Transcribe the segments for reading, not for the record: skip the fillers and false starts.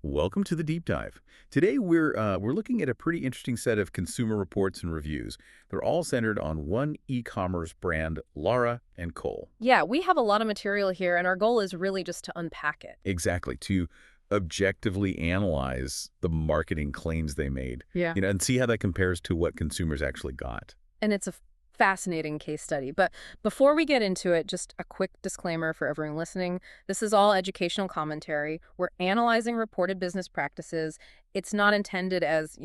Welcome to the deep dive. Today we're looking at a pretty interesting set of consumer reports and reviews. They're all centered on one e-commerce brand, Laera and Cole. Yeah, we have a lot of material here, and our goal is really just to unpack it. Exactly, to objectively analyze the marketing claims they made. Yeah. And see how that compares to what consumers actually got. And it's a fascinating case study. But before we get into it, just a quick disclaimer for everyone listening. This is all educational commentary. We're analyzing reported business practices. It's not intended as,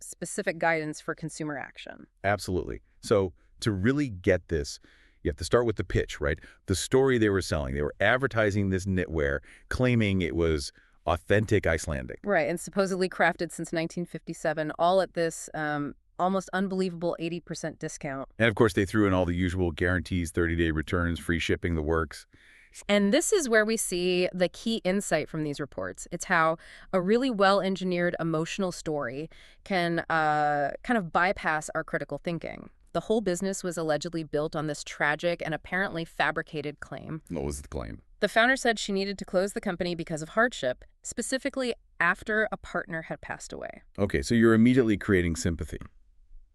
specific guidance for consumer action. Absolutely. So to really get this, you have to start with the pitch, right? The story they were selling. They were advertising this knitwear, claiming it was authentic Icelandic. Right, and supposedly crafted since 1957, all at this almost unbelievable 80% discount. And of course, they threw in all the usual guarantees, 30-day returns, free shipping, the works. And this is where we see the key insight from these reports. It's how a really well-engineered emotional story can kind of bypass our critical thinking. The whole business was allegedly built on this tragic and apparently fabricated claim. What was the claim? The founder said she needed to close the company because of hardship, specifically after a partner had passed away. Okay, so you're immediately creating sympathy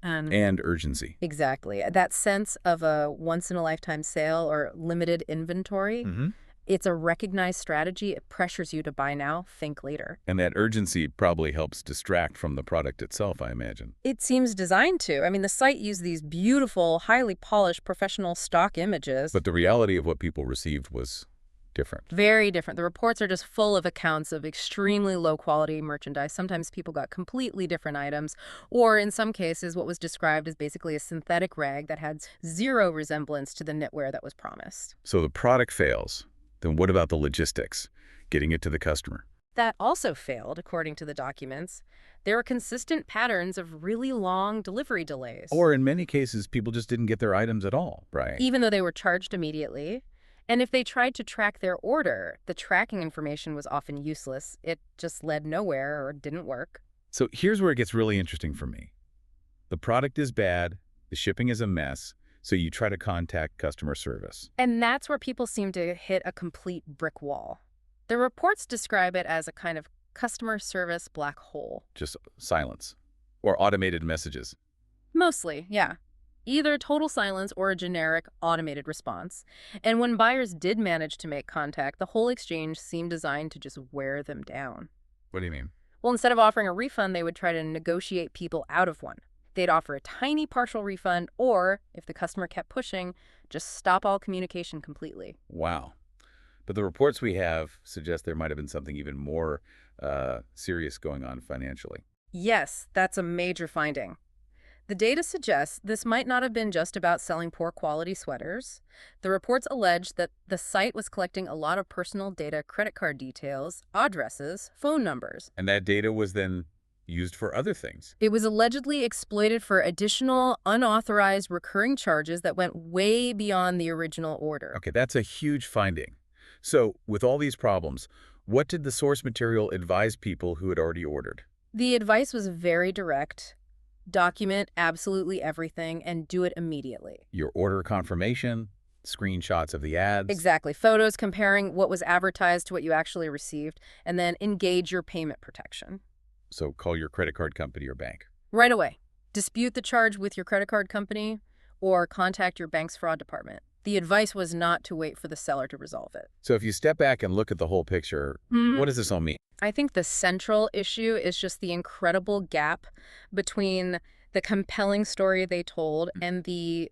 And and urgency. exactly. That sense of a once-in-a-lifetime sale or limited inventory, it's a recognized strategy. It pressures you to buy now, think later. And that urgency probably helps distract from the product itself, I imagine. It seems designed to. I mean, the site used these beautiful, highly polished, professional stock images. But the reality of what people received was different. Very different. The reports are just full of accounts of extremely low-quality merchandise. Sometimes people got completely different items, or in some cases, what was described as basically a synthetic rag that had zero resemblance to the knitwear that was promised. So the product fails. Then what about the logistics? Getting it to the customer. That also failed, according to the documents. There are consistent patterns of really long delivery delays. Or in many cases, people just didn't get their items at all, right? Even though they were charged immediately. And if they tried to track their order, the tracking information was often useless. It just led nowhere or didn't work. So here's where it gets really interesting for me. The product is bad, the shipping is a mess, so you try to contact customer service. And that's where people seem to hit a complete brick wall. The reports describe it as a kind of customer service black hole. Just silence. Or automated messages. Mostly, yeah. Either total silence or a generic automated response. And when buyers did manage to make contact, the whole exchange seemed designed to just wear them down. What do you mean? Well, instead of offering a refund, they would try to negotiate people out of one. They'd offer a tiny partial refund, or, if the customer kept pushing, just stop all communication completely. Wow. But the reports we have suggest there might have been something even more serious going on financially. Yes, that's a major finding. The data suggests this might not have been just about selling poor quality sweaters. The reports allege that the site was collecting a lot of personal data, credit card details, addresses, phone numbers. And that data was then used for other things. It was allegedly exploited for additional unauthorized recurring charges that went way beyond the original order. Okay, that's a huge finding. So, with all these problems, what did the source material advise people who had already ordered? The advice was very direct. Document absolutely everything and do it immediately. Your order confirmation, screenshots of the ads. Exactly. Photos comparing what was advertised to what you actually received, and then engage your payment protection. So call your credit card company or bank. Right away. Dispute the charge with your credit card company or contact your bank's fraud department. The advice was not to wait for the seller to resolve it. So if you step back and look at the whole picture, what does this all mean? I think the central issue is just the incredible gap between the compelling story they told and the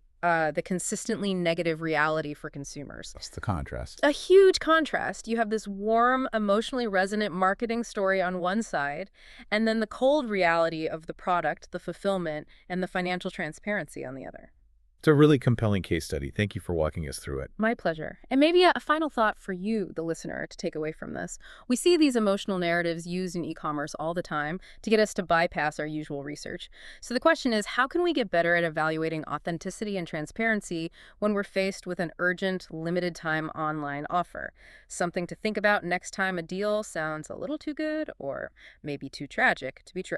consistently negative reality for consumers. What's the contrast? A huge contrast. You have this warm, emotionally resonant marketing story on one side, and then the cold reality of the product, the fulfillment, and the financial transparency on the other. It's a really compelling case study. Thank you for walking us through it. My pleasure. And maybe a final thought for you, the listener, to take away from this. We see these emotional narratives used in e-commerce all the time to get us to bypass our usual research. So the question is, how can we get better at evaluating authenticity and transparency when we're faced with an urgent, limited-time online offer? Something to think about next time a deal sounds a little too good or maybe too tragic to be true.